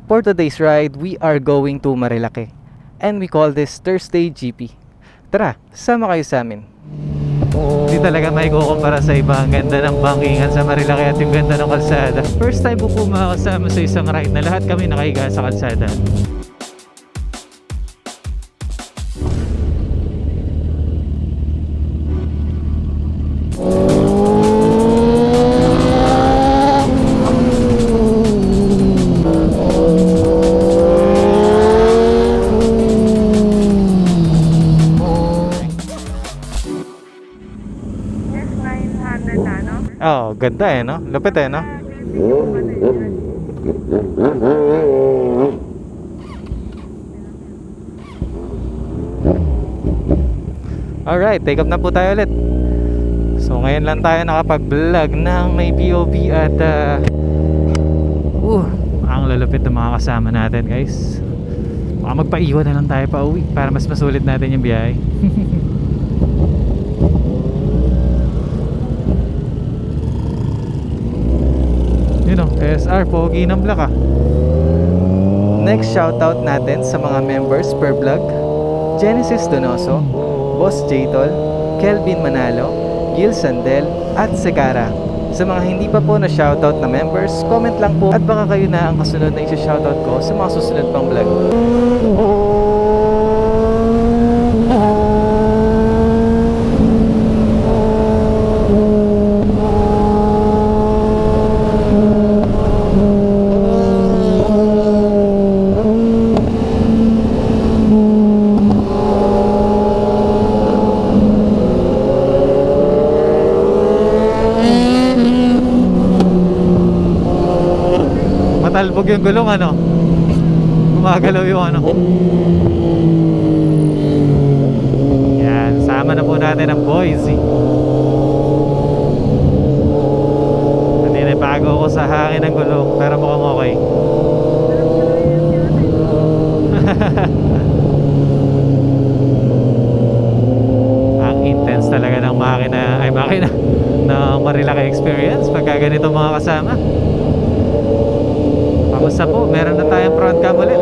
For today's ride, we are going to Marilake. And we call this Thursday GP. Tara, sama kayo sa amin. Hindi talaga may kukumpara sa iba. Ang ganda ng bangkingan sa Marilake at yung ganda ng kalsada. First time po makakasama sa isang ride na lahat kami nakahiga sa kalsada. Oh, ganda eh, no? Lupit eh, no? Alright, take up na po tayo ulit. So, ngayon lang tayo nakapag-vlog ng may POV at ang lalupit ng mga kasama natin, guys. Baka magpaiwan na lang tayo pa uwi para mas masulit natin yung biyahe. SR, pogi ng black ah. Next shoutout natin sa mga members per vlog: Genesis Donoso, Boss Jaytol, Kelvin Manalo, Gil Sandel at Segara. Sa mga hindi pa po na shoutout na members, comment lang po at baka kayo na ang kasunod na isa-shoutout ko sa mga susunod pang vlog. Matalbog yung gulong, ano? Gumagalaw yung ano. Yan, sama na po natin ang Boise. Bago ako sa hangin ng gulong, pero mukhang okay. Ang intense talaga ng makina ng Marilake experience pagka ganito mga kasama. Kamusta po? Meron na tayong front cam ulit.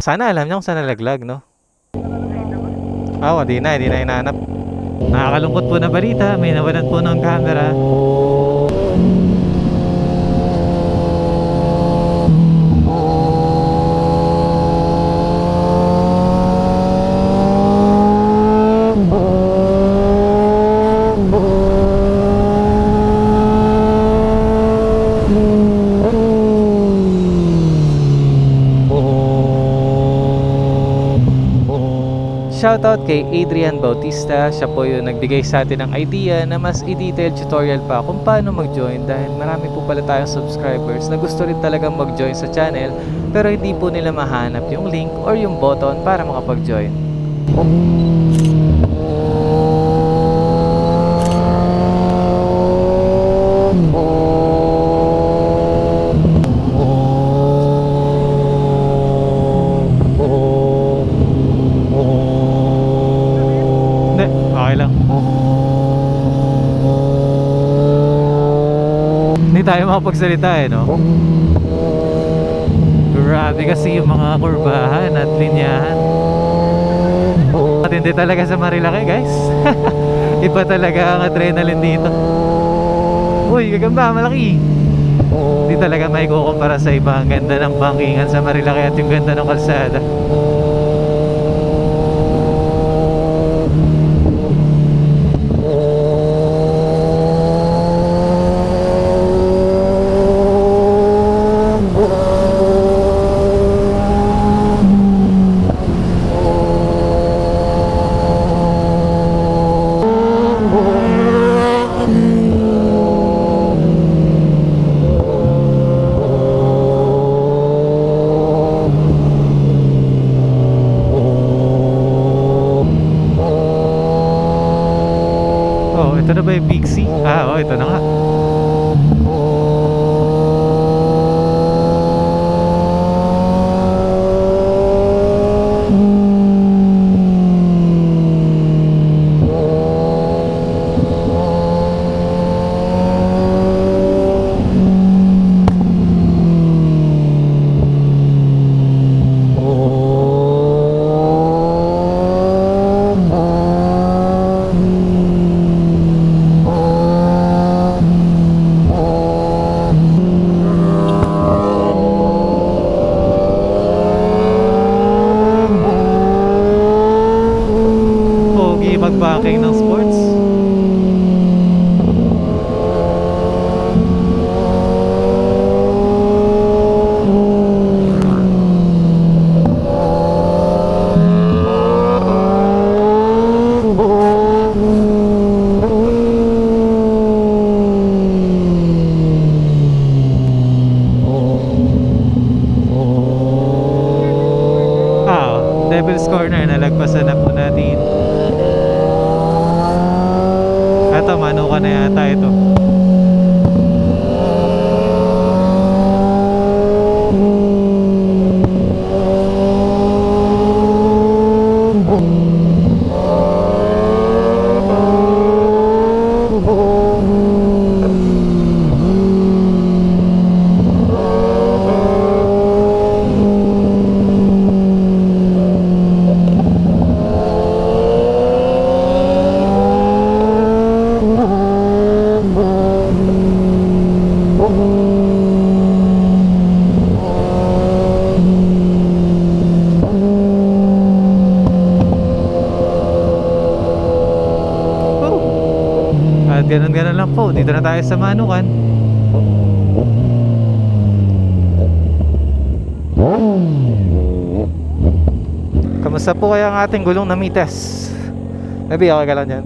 Sana alam niya kung saan nalaglag, no? Di na hinahanap. Nakakalungkot po na balita, may nawalan po ng camera. Shoutout kay Adrian Bautista, siya po yung nagbigay sa atin ng idea na mas i-detailed tutorial pa kung paano mag-join dahil marami po pala tayong subscribers na gusto rin talagang mag-join sa channel pero hindi po nila mahanap yung link or yung button para makapag-join. Tayo makapagsalita no? Grabe kasi yung mga kurbahan at linyahan. Matindi talaga sa Marilaki guys. Iba talaga ang adrenaline dito. Uy, gagamba, malaki. Hindi talaga may kukumpara sa iba. Ang ganda ng bangkingan sa Marilaki at yung ganda ng kalsada. Ito na ba yung Big C? Ito na nga. Mag-backing ng sports. Devil's Corner, nalagpasan na po natin. Ito, manuka na yata ito. At ganun-ganun lang po, dito na tayo sa Manukan. Kamusta po kaya ang ating gulong na mitas? Nabi, okay ka lang dyan.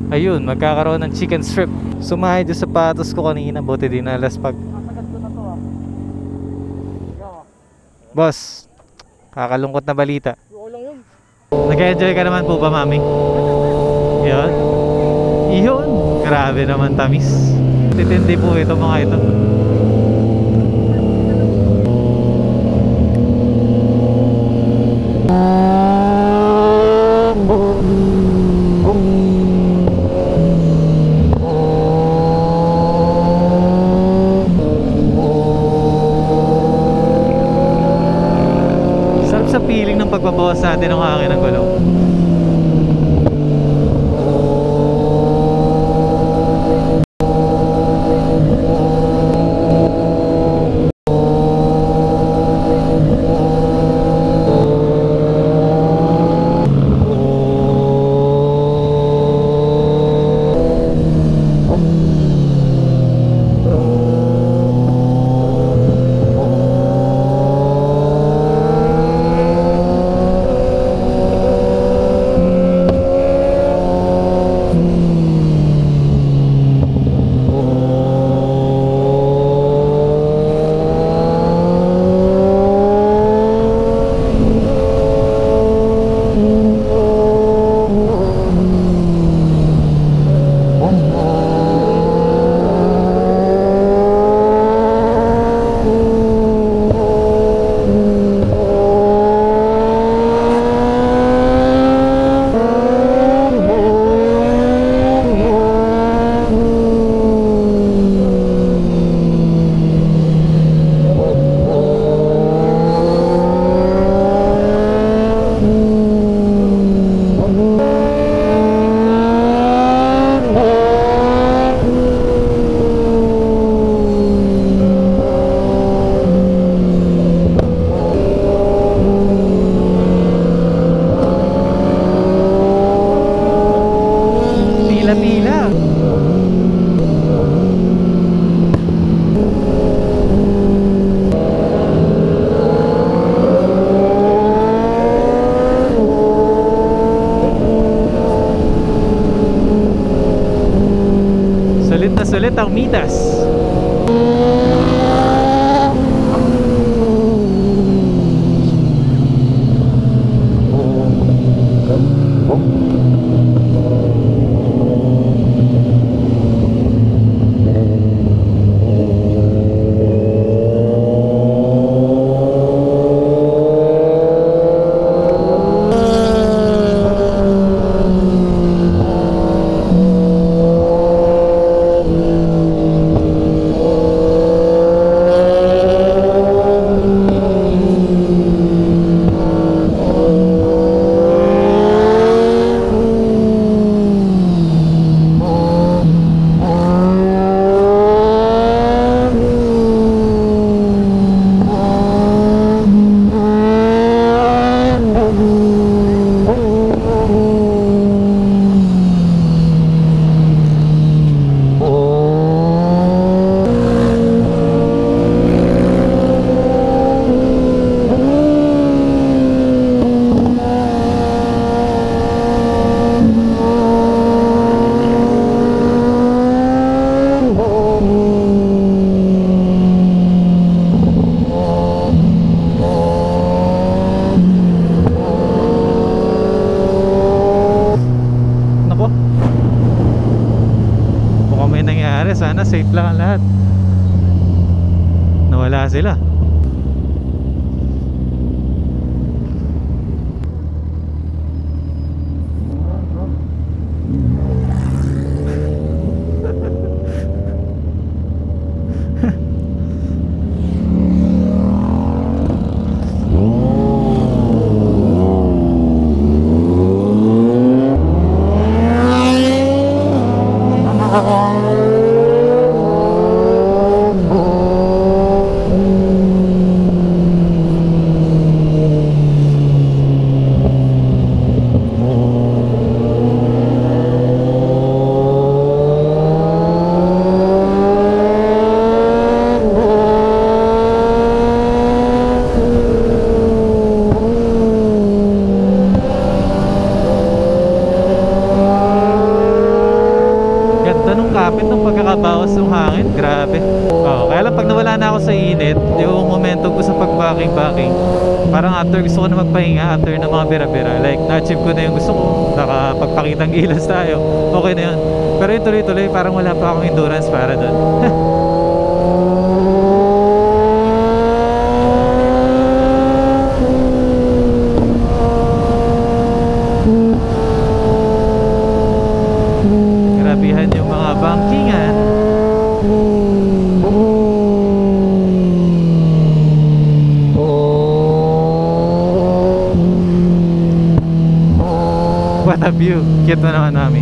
Ayun, magkakaroon ng chicken strip. Sumahay doon sa sapatos ko kanina, buti din nalaspag. Boss, kakalungkot na balita. Nag-enjoy ka naman po ba, mami? Yun. Iyon. Grabe naman, tamis. Titindi po ito mga ito. pagbabawas natin ng hangin ng gulong. Sulit ang mitas. Sana safe lang ang lahat. Nawala sila. kapit ng pagkakabawas ng hangin, grabe. Kaya lang pag nawala na ako sa init, yung momentum ko sa pag-backing, parang after gusto ko na magpahinga after ng mga bira-bira, like na-achieve ko na yung gusto ko, nakapagpakitang gilas tayo, okay na yun. Pero yung tuloy-tuloy, parang wala pa akong endurance para doon. Grabihan yung mga bangkingan. the view. Cute mo naman, mami.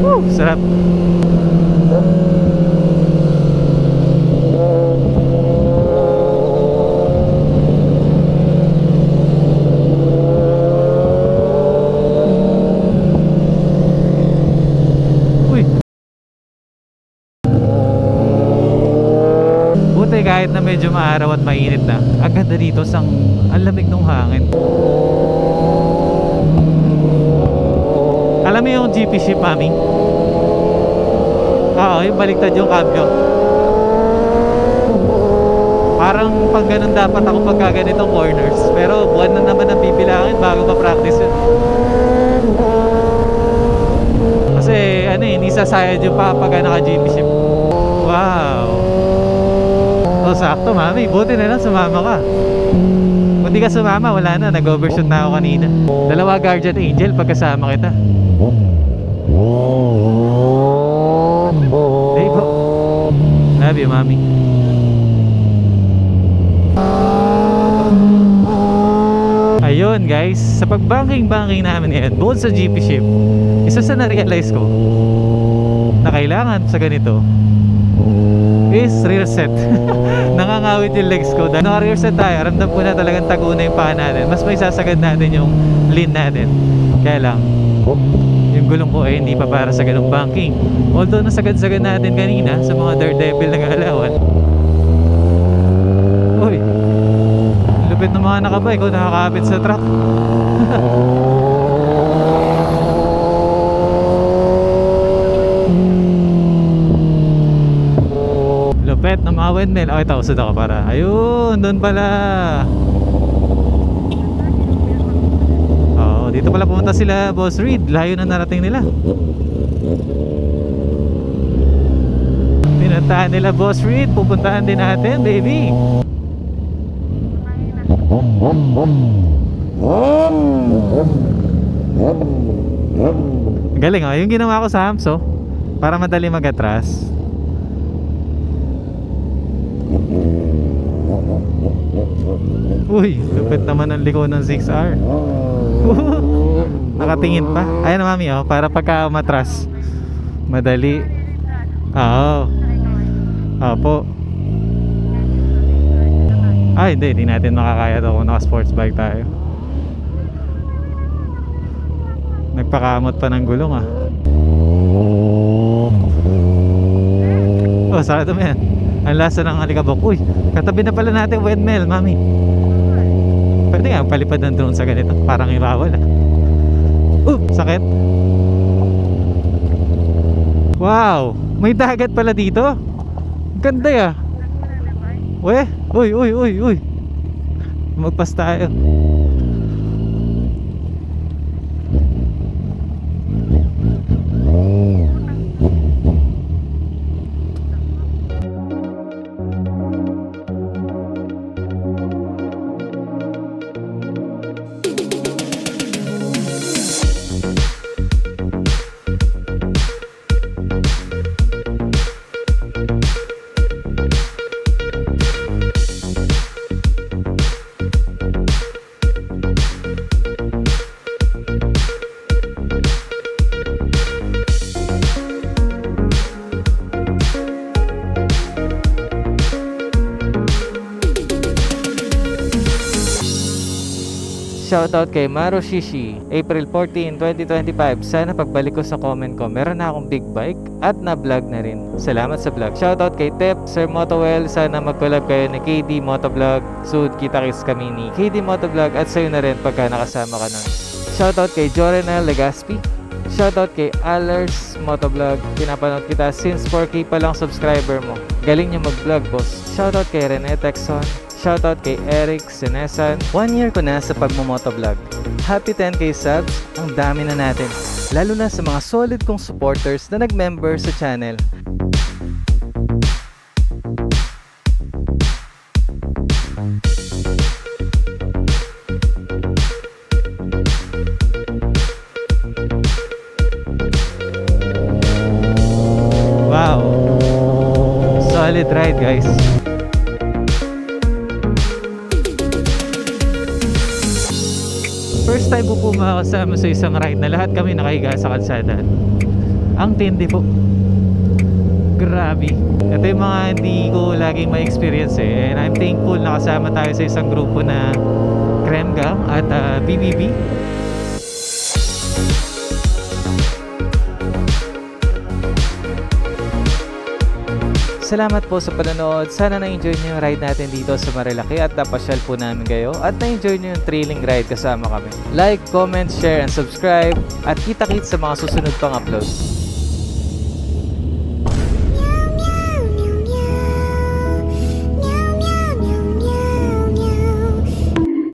Woo, sarap. Kahit na medyo maaraw at mainit na, ang ganda dito sang ang lamig ng hangin. Alam mo yung GP ship, mami? Oo, yung baliktad yung cambio. Parang pag ganun dapat ako pagka ganitong corners, pero buwan na naman ang bibilangin bago pa-practice yun. Kasi ano eh, hindi sasayad yung pag naka GP ship. Wow. Oh, sakto, mami. Buti na lang sumama ka. Kung di ka sumama, wala na. Nag-overshoot na ako kanina. Dalawa guardian angel pagkasama kita. Hey po. Love you, mami. Ayun guys, sa pagbanking-banking namin ngayon, bukod sa GP ship, isa sa na-realize ko na kailangan sa ganito is rear set. Nangangawit yung legs ko. Dahil naka-rear set tayo, ramdam ko na talagang tago na yung paa natin. Mas may sasagad natin yung lean natin. Kaya lang, yung gulong ko ay hindi pa para sa ganung banking. Although nasagad-sagad natin kanina sa mga daredevil na galawan. Uy, lupit ng mga nakabay ko, nakakapit sa truck. Lupet na mga windmill. Okay, tausad ako para. Ayun, doon pala. Oo, dito pala pumunta sila, Boss Reed. Layo na narating nila. Pinuntahan nila, Boss Reed. Pupuntahan din natin, baby. Galing, oh. Yung ginawa ko sa Hamso para madali mag-atras. Uy, lupit naman ang liko ng 6R. Nakatingin pa. Ayan na, mami, oh, para pagka umatras madali. Oo. Opo. Ay, hindi natin makakaya to kung naka sports bike tayo. Nagpakamot pa ng gulong, ah. Oh, sarado mo yan. Ang lasa ng alikabok. Uy, katabi na pala natin windmill, mami. Pwede nga palipad ng drone sa ganito. Parang ibawal, ah. Sakit. Wow, may dagat pala dito. Ganda ya. Uy. Magpas tayo. Shoutout kay Maro Shishi, April 14, 2025. Sana pagbalik ko sa comment ko, meron na akong big bike at na-vlog na rin. Salamat sa vlog. Shoutout kay Tep, Sir Motowell. Sana mag-collab kayo ni KD Motovlog. Soon kita-kits kami ni KD Motovlog at sa'yo na rin pagka nakasama ka nun. Shoutout kay Jorenel Legaspi. Shoutout kay Alers Motovlog. Pinapanood kita since 4K pa lang subscriber mo. Galing niya mag-vlog, boss. Shoutout kay Rene Texon. Shoutout kay Eric Sinesan. 1 year ko na sa pagmumotovlog. Happy 10K subs, ang dami na natin. Lalo na sa mga solid kong supporters na nag-member sa channel. Wow! Solid ride, guys. makakasama sa isang ride na lahat kami nakahiga sa kalsada. Ang tindi po. Grabe. Ito yung mga hindi ko laging ma-experience eh. And I'm thankful na kasama tayo sa isang grupo na Creme Gang at BBB. Salamat po sa panonood. Sana na-enjoy nyo yung ride natin dito sa Marilaki at napasyal po namin kayo at na-enjoy nyo yung thrilling ride kasama kami. Like, comment, share, and subscribe at kita-kits sa mga susunod pang upload.